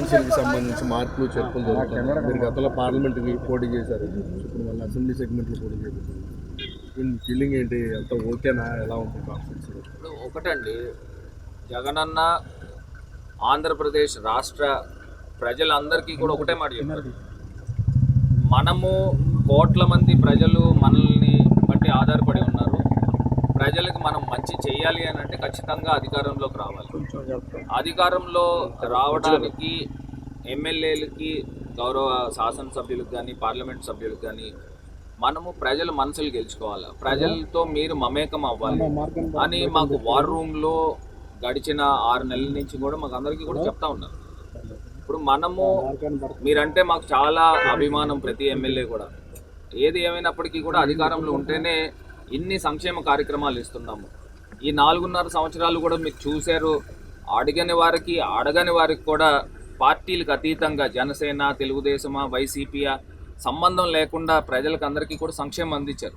కి సంబంధించి మార్పులు చేర్పులు జరుగుతాయి. మీరు గతంలో పార్లమెంట్కి పోటీ చేశారు, ఇప్పుడు మళ్ళీ అసెంబ్లీ సెగ్మెంట్లో పోటీ చేశారు. ఫీలింగ్ ఏంటి? అంత ఓకేనా? ఎలా ఉంటుంది కాన్ఫిడెన్స్? ఇప్పుడు ఒకటండి, జగనన్న ఆంధ్రప్రదేశ్ రాష్ట్ర ప్రజలందరికీ కూడా ఒకటే మాట చెప్పారు. మనము కోట్ల మంది ప్రజలు మనల్ని బట్టి ఆధారపడి ఉన్నారు. ప్రజలకు మనం మంచి చేయాలి అని అంటే ఖచ్చితంగా అధికారంలోకి రావాలి. అధికారంలో రావడానికి ఎమ్మెల్యేలకి, గౌరవ శాసనసభ్యులకు కానీ, పార్లమెంట్ సభ్యులకు కానీ మనము ప్రజల మనసులు గెలుచుకోవాలి. ప్రజలతో మీరు మమేకం అవ్వాలి అని మాకు వార్ రూమ్లో గడిచిన 6 నెలల నుంచి కూడా మాకు అందరికీ కూడా చెప్తా ఉన్నారు. ఇప్పుడు మనము మీరంటే మాకు చాలా అభిమానం, ప్రతి ఎమ్మెల్యే కూడా. ఏది ఏమైనప్పటికీ కూడా అధికారంలో ఉంటేనే ఇన్ని సంక్షేమ కార్యక్రమాలు ఇస్తున్నాము. ఈ 4.5 సంవత్సరాలు కూడా మీరు చూశారు. అడగని వారికి కూడా పార్టీలకు అతీతంగా జనసేన, తెలుగుదేశమా, వైసీపీయా సంబంధం లేకుండా ప్రజలకు అందరికీ కూడా సంక్షేమం అందించారు.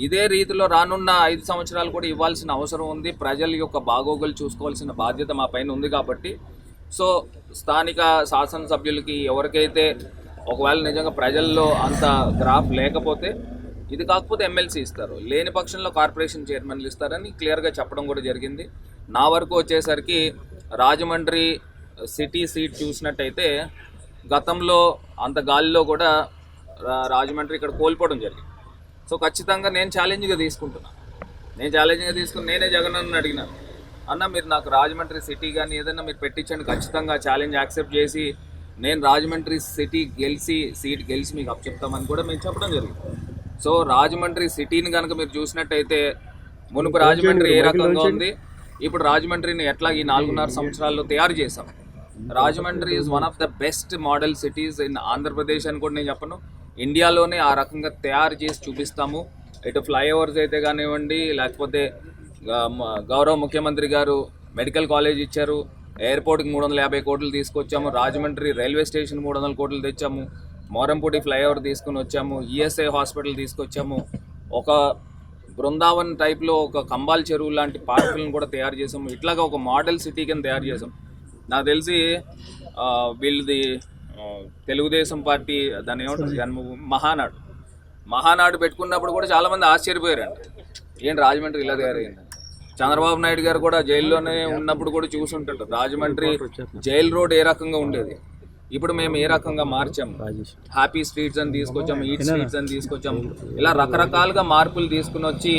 ఇదే రీతిలో రానున్న 5 సంవత్సరాలు కూడా ఇవ్వాల్సిన అవసరం ఉంది. ప్రజల యొక్క బాగోగులు చూసుకోవాల్సిన బాధ్యత మా పైన ఉంది. కాబట్టి సో స్థానిక శాసనసభ్యులకి ఎవరికైతే ఒకవేళ నిజంగా ప్రజల్లో అంత గ్రాఫ్ లేకపోతే, ఇది కాకపోతే ఎమ్మెల్సీ ఇస్తారు, లేని పక్షంలో కార్పొరేషన్ చైర్మన్లు ఇస్తారని క్లియర్గా చెప్పడం కూడా జరిగింది. నా వరకు వచ్చేసరికి రాజమండ్రి సిటీ సీట్ చూసినట్టయితే గతంలో అంత గాలిలో కూడా రాజమండ్రి ఇక్కడ కోల్పోవడం జరిగింది. సో ఖచ్చితంగా నేను ఛాలెంజ్గా తీసుకుని నేనే జగన్ అన్న అడిగినాను, అన్న మీరు నాకు రాజమండ్రి సిటీ కానీ ఏదైనా మీరు పెట్టించండి, ఖచ్చితంగా ఛాలెంజ్ యాక్సెప్ట్ చేసి నేను రాజమండ్రి సీట్ గెలిచి మీకు అప్పచెప్తామని కూడా మేము చెప్పడం జరిగింది. సో రాజమండ్రి సిటీని కనుక మీరు చూసినట్టయితే మునుపు రాజమండ్రి ఏ రకంగా ఉంది, ఇప్పుడు రాజమండ్రిని ఎట్లా ఈ 4.5 సంవత్సరాల్లో తయారు చేశాం. Rajahmundry is one of the best model cities in Andhra Pradesh అని కూడా నేను చెప్పను, ఇండియాలోనే ఆ రకంగా తయారు చేసి చూపిస్తాము. ఇటు ఫ్లైఓవర్స్ అయితే కానివ్వండి, లేకపోతే గౌరవ ముఖ్యమంత్రి గారు మెడికల్ కాలేజ్ ఇచ్చారు, ఎయిర్పోర్ట్కి 350 కోట్లు తీసుకొచ్చాము, రాజమండ్రి రైల్వే స్టేషన్ 300 కోట్లు తెచ్చాము, మోరంపూడి ఫ్లైఓవర్ తీసుకుని వచ్చాము, ఈఎస్ఐ హాస్పిటల్ తీసుకొచ్చాము, ఒక బృందావన్ టైప్లో ఒక కంబాల్ చెరువు లాంటి పార్కులను కూడా తయారు చేసాము. ఇట్లాగా ఒక మోడల్ సిటీ కింద తయారు చేసాం. నాకు తెలిసి వీళ్ళది తెలుగుదేశం పార్టీ దాన్ని ఏమంటారు, జన్మభూమి మహానాడు పెట్టుకున్నప్పుడు కూడా చాలామంది ఆశ్చర్యపోయారండి, ఏంటి రాజమండ్రి ఇలా తయారైంది. చంద్రబాబు నాయుడు గారు కూడా జైల్లోనే ఉన్నప్పుడు కూడా చూసుంటారు రాజమండ్రి జైల్ రోడ్ ఏ రకంగా ఉండేది, ఇప్పుడు మేము ఏ రకంగా మార్చాము. హ్యాపీ స్ట్రీట్స్ అని తీసుకొచ్చాము, ఈట్ స్ట్రీట్స్ అని తీసుకొచ్చాము. ఇలా రకరకాలుగా మార్పులు తీసుకుని వచ్చి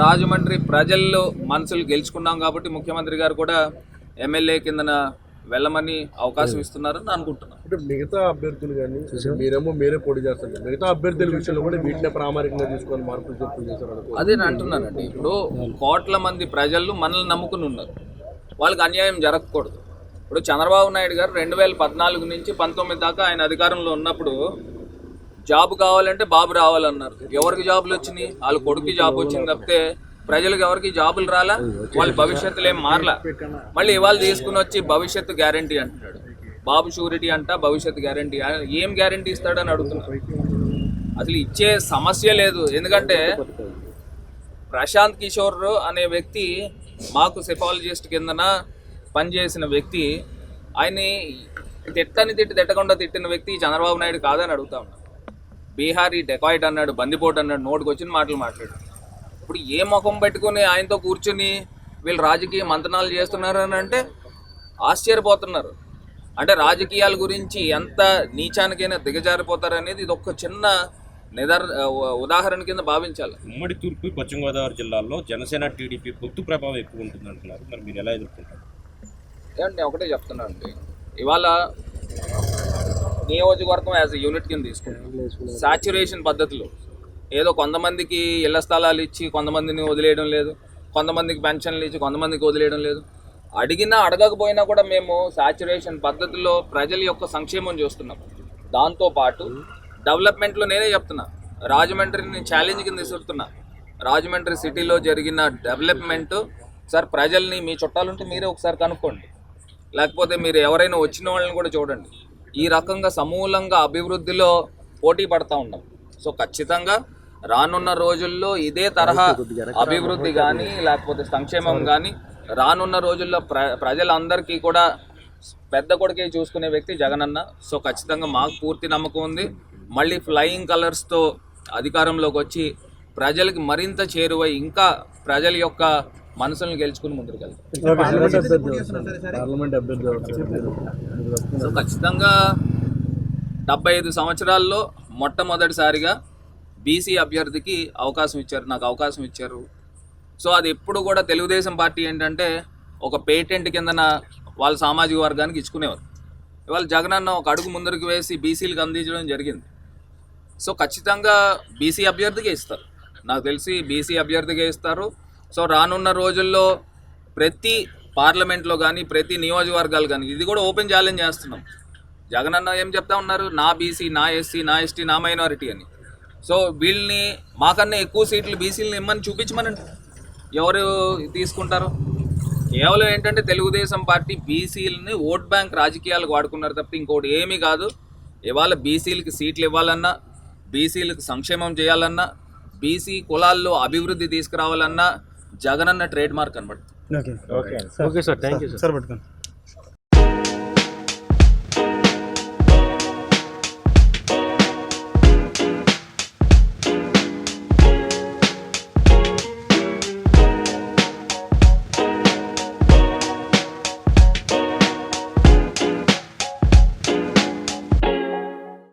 రాజమండ్రి ప్రజల్లో మనసులు గెలుచుకున్నాం. కాబట్టి ముఖ్యమంత్రి గారు కూడా ఎమ్మెల్యే కిందన వెళ్ళమని అవకాశం ఇస్తున్నారని అనుకుంటున్నాను. అంటే మిగతా అభ్యర్థులు కానీ మీరే పోటీ చేస్తారు, మిగతా అభ్యర్థుల విషయంలో కూడా వీటిని ప్రామాణికంగా తీసుకొని మార్పులు చేస్తారు. అదే నేను అంటున్నానండి, ఇప్పుడు కోట్ల మంది ప్రజలు మనల్ని నమ్ముకుని ఉన్నారు, వాళ్ళకి అన్యాయం జరగకూడదు. ఇప్పుడు చంద్రబాబు నాయుడు గారు 2014 నుంచి 19 దాకా ఆయన అధికారంలో ఉన్నప్పుడు జాబ్ కావాలంటే బాబు రావాలన్నారు. ఎవరికి జాబులు వచ్చినాయి? వాళ్ళ కొడుకు జాబ్ వచ్చింది తప్పితే ప్రజలకు ఎవరికి జాబులు రాలా, వాళ్ళ భవిష్యత్తులో ఏం మారలా. మళ్ళీ ఇవాళ తీసుకుని వచ్చి భవిష్యత్తు గ్యారంటీ అంటున్నాడు. బాబు షూరిటీ అంట, భవిష్యత్తు గ్యారంటీ. ఏం గ్యారంటీ ఇస్తాడని అడుగుతున్నాడు. అసలు ఇచ్చే సమస్య లేదు. ఎందుకంటే ప్రశాంత్ కిషోర్ అనే వ్యక్తి మాకు సెఫాలజిస్ట్ కిందన పనిచేసిన వ్యక్తి, ఆయన్ని తిట్టకుండా తిట్టిన వ్యక్తి చంద్రబాబు నాయుడు కాదని అడుగుతా ఉన్నాడు. బీహారీ డెకాయిట్ అన్నాడు, బందిపోటు అన్నాడు, నోటికి వచ్చిన మాటలు మాట్లాడు. ఇప్పుడు ఏ ముఖం పెట్టుకుని ఆయనతో కూర్చుని వీళ్ళు రాజకీయ మంతనాలు చేస్తున్నారు అని అంటే ఆశ్చర్యపోతున్నారు. అంటే రాజకీయాల గురించి ఎంత నీచానికైనా దిగజారిపోతారు అనేది ఇది ఒక చిన్న ఉదాహరణ కింద భావించాలి. ఉమ్మడి తూర్పు పశ్చిమ గోదావరి జిల్లాల్లో జనసేన టీడీపీ పొత్తు ప్రభావం ఎక్కువ ఉంటుంది అంటున్నారు, మరి మీరు ఎలా ఎదుర్కొంటారు? నేను ఒకటే చెప్తున్నాను అండి, ఇవాళ నియోజకవర్గం యాజ్ ఎ యూనిట్ కింద తీసుకుంటాం. సాచ్యురేషన్ పద్ధతిలో ఏదో కొంతమందికి ఇళ్ల స్థలాలు ఇచ్చి కొంతమందిని వదిలేయడం లేదు, కొంతమందికి పెన్షన్లు ఇచ్చి కొంతమందికి వదిలేయడం లేదు. అడిగినా అడగకపోయినా కూడా మేము సాచ్యురేషన్ పద్ధతిలో ప్రజల యొక్క సంక్షేమం చూస్తున్నాం. దాంతోపాటు డెవలప్మెంట్లో నేనే చెప్తున్నా, రాజమండ్రిని ఛాలెంజ్ కింద ఇస్తున్నా. రాజమండ్రి సిటీలో జరిగిన డెవలప్మెంట్ సార్, ప్రజల్ని మీ చుట్టాలుంటే మీరే ఒకసారి కనుక్కోండి, లేకపోతే మీరు ఎవరైనా వచ్చిన వాళ్ళని కూడా చూడండి. ఈ రకంగా సమూలంగా అభివృద్ధిలో పోటీ పడతా ఉన్నాం. సో ఖచ్చితంగా రానున్న రోజుల్లో ఇదే తరహా అభివృద్ధి కానీ లేకపోతే సంక్షేమం కానీ రానున్న రోజుల్లో ప్రజలందరికీ కూడా పెద్ద కొడుకే చూసుకునే వ్యక్తి జగనన్న. సో ఖచ్చితంగా మాకు పూర్తి నమ్మకం ఉంది. మళ్ళీ ఫ్లయింగ్ కలర్స్తో అధికారంలోకి వచ్చి ప్రజలకు మరింత చేరువై ఇంకా ప్రజల యొక్క మనసులను గెలుచుకుని ముందుకు వెళ్తాం. పార్లమెంట్ అభ్యర్థి అవుతారు. సో ఖచ్చితంగా 75 సంవత్సరాల్లో మొట్టమొదటిసారిగా బీసీ అభ్యర్థికి అవకాశం ఇచ్చారు, నాకు అవకాశం ఇచ్చారు. సో అది ఎప్పుడు కూడా తెలుగుదేశం పార్టీ ఏంటంటే ఒక పేటెంట్ కిందన వాళ్ళ సామాజిక వర్గానికి ఇచ్చుకునేవారు. ఇవాళ జగనన్న ఒక అడుగు ముందరికి వేసి బీసీలకు అందించడం జరిగింది. సో ఖచ్చితంగా బీసీ అభ్యర్థికే ఇస్తారు, నాకు తెలిసి బీసీ అభ్యర్థికే ఇస్తారు. సో రానున్న రోజుల్లో ప్రతి పార్లమెంట్లో కానీ ప్రతి నియోజకవర్గాలు కానీ ఇది కూడా ఓపెన్ ఛాలెంజ్ చేస్తున్నాం. జగనన్న ఏం చెప్తా ఉన్నారు, నా బీసీ, నా ఎస్సీ, నా ఎస్టీ, నా మైనారిటీ అని. సో వీళ్ళని మాకన్నా ఎక్కువ సీట్లు బీసీలని ఇమ్మని చూపించమనండి, ఎవరు తీసుకుంటారు? కేవలం ఏంటంటే తెలుగుదేశం పార్టీ బీసీలని ఓట్ బ్యాంక్ రాజకీయాలకు వాడుకున్నారు తప్ప ఇంకోటి ఏమీ కాదు. ఇవాళ బీసీలకి సీట్లు ఇవ్వాలన్నా, బీసీలకు సంక్షేమం చేయాలన్నా, బీసీ కులాల్లో అభివృద్ధి తీసుకురావాలన్నా జగనన్న ట్రేడ్ మార్క్ కనబడుతుంది. Okay sir, thank you sir.